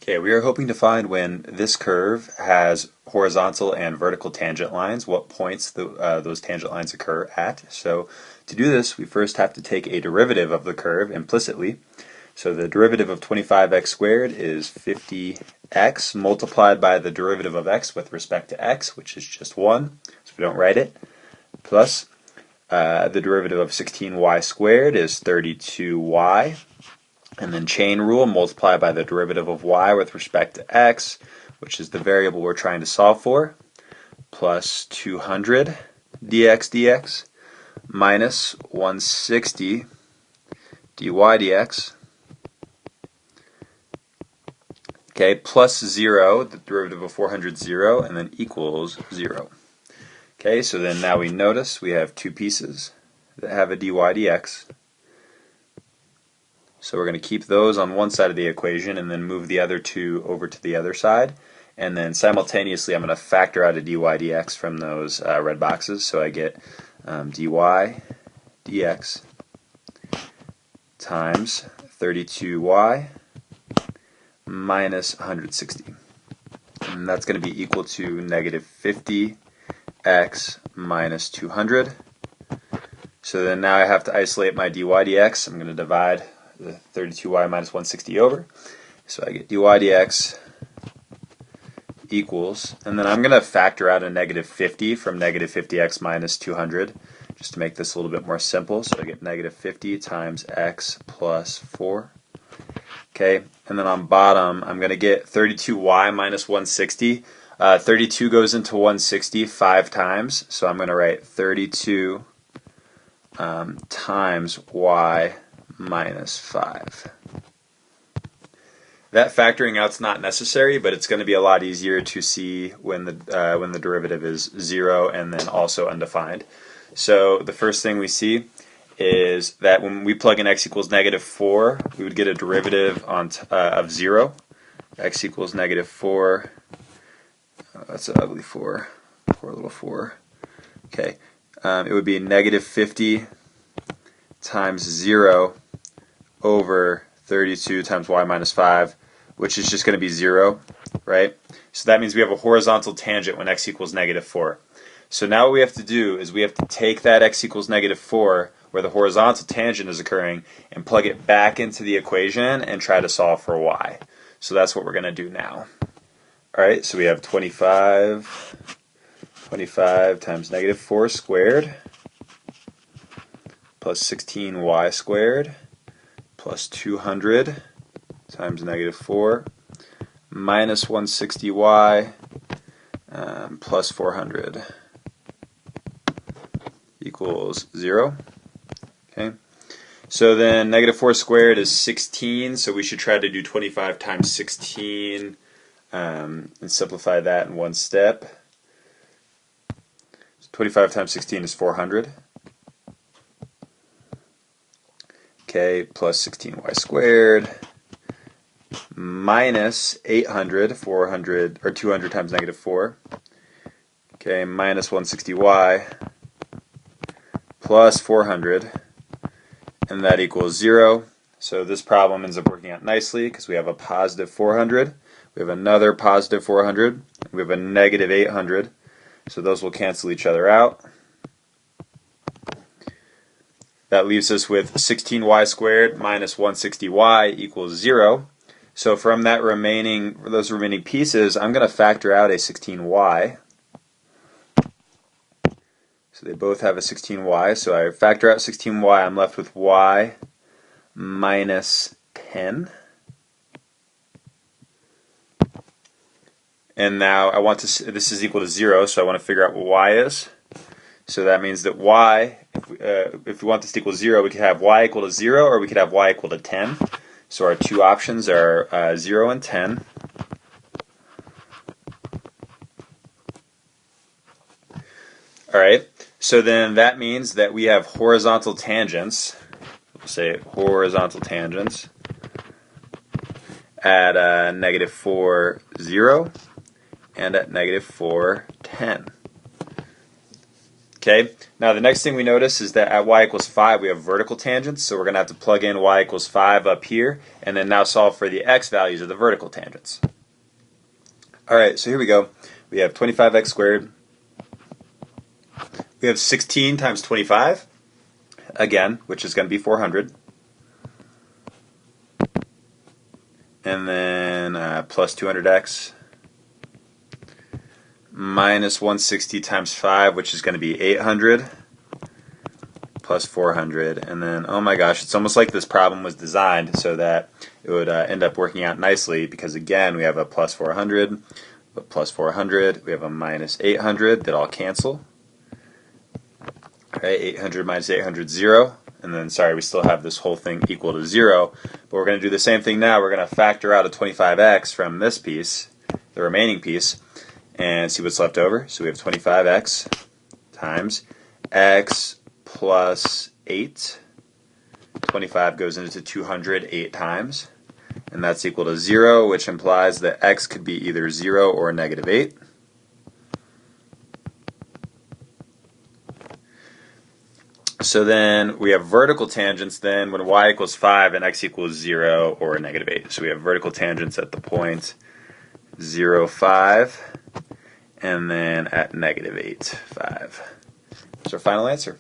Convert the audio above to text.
Okay, we are hoping to find when this curve has horizontal and vertical tangent lines, what points those tangent lines occur at. So to do this, we first have to take a derivative of the curve implicitly. So the derivative of 25x squared is 50x multiplied by the derivative of x with respect to x, which is just 1, so we don't write it, plus the derivative of 16y squared is 32y. And then chain rule, multiply by the derivative of y with respect to x, which is the variable we're trying to solve for, plus 200 dx dx minus 160 dy dx, okay, plus 0, the derivative of 400 is 0, and then equals 0. Okay, so then now we notice we have two pieces that have a dy dx. So we're going to keep those on one side of the equation and then move the other two over to the other side. And then simultaneously I'm going to factor out a dy dx from those red boxes. So I get dy dx times 32y minus 160. And that's going to be equal to negative 50x minus 200. So then now I have to isolate my dy dx. I'm going to divide the 32y minus 160 over. So I get dy dx equals, and then I'm going to factor out a negative 50 from negative 50x minus 200 just to make this a little bit more simple. So I get negative 50 times x plus 4. Okay, and then on bottom I'm going to get 32y minus 160. 32 goes into 160 5 times, so I'm going to write 32 times y minus 5. That factoring out's not necessary, but it's going to be a lot easier to see when the derivative is 0 and then also undefined. So the first thing we see is that when we plug in x equals negative 4, we would get a derivative of 0. X equals negative 4. That's an ugly 4. Poor little 4. Okay. It would be negative 50 times 0 over 32 times y minus 5, which is just going to be 0, right? So that means we have a horizontal tangent when x equals negative 4. So now what we have to do is we have to take that x equals negative 4, where the horizontal tangent is occurring, and plug it back into the equation and try to solve for y. So that's what we're going to do now. Alright, so we have 25 times negative 4 squared plus 16y squared plus 200 times negative 4 minus 160y plus 400 equals 0. Okay. So then negative 4 squared is 16, so we should try to do 25 times 16 and simplify that in one step. So 25 times 16 is 400. Okay, plus 16y squared minus 800, 400, or 200 times negative 4. Okay, minus 160y plus 400, and that equals 0. So this problem ends up working out nicely because we have a positive 400, we have another positive 400, we have a negative 800, so those will cancel each other out. That leaves us with 16y squared minus 160y equals 0. So from those remaining pieces, I'm going to factor out a 16y. So they both have a 16y. So I factor out 16y, I'm left with y minus 10. And now I want to, this is equal to 0, so I want to figure out what y is. So that means that y, if we want this to equal 0, we could have y equal to 0 or we could have y equal to 10. So our two options are 0 and 10. Alright, so then that means that we have horizontal tangents, we'll say horizontal tangents, at negative 4, 0 and at negative 4, 10. Okay, now the next thing we notice is that at y equals 5 we have vertical tangents, so we're going to have to plug in y equals 5 up here and then now solve for the x values of the vertical tangents. Alright, so here we go. We have 25x squared. We have 16 times 25, again, which is going to be 400. And then plus 200x. Minus 160 times 5, which is going to be 800, plus 400, and then, oh my gosh, it's almost like this problem was designed so that it would end up working out nicely, because again, we have a plus 400, a plus 400, we have a minus 800 that all cancel. Alright, 800 minus 800 is 0, and then, sorry, we still have this whole thing equal to 0, but we're going to do the same thing now. We're going to factor out a 25x from this piece, the remaining piece, and see what's left over. So we have 25x times x plus 8. 25 goes into 200 8 times, and that's equal to 0, which implies that x could be either 0 or negative 8. So then we have vertical tangents then when y equals 5 and x equals 0 or negative 8. So we have vertical tangents at the point 0, 5. And then at negative 8, 5. That's our final answer.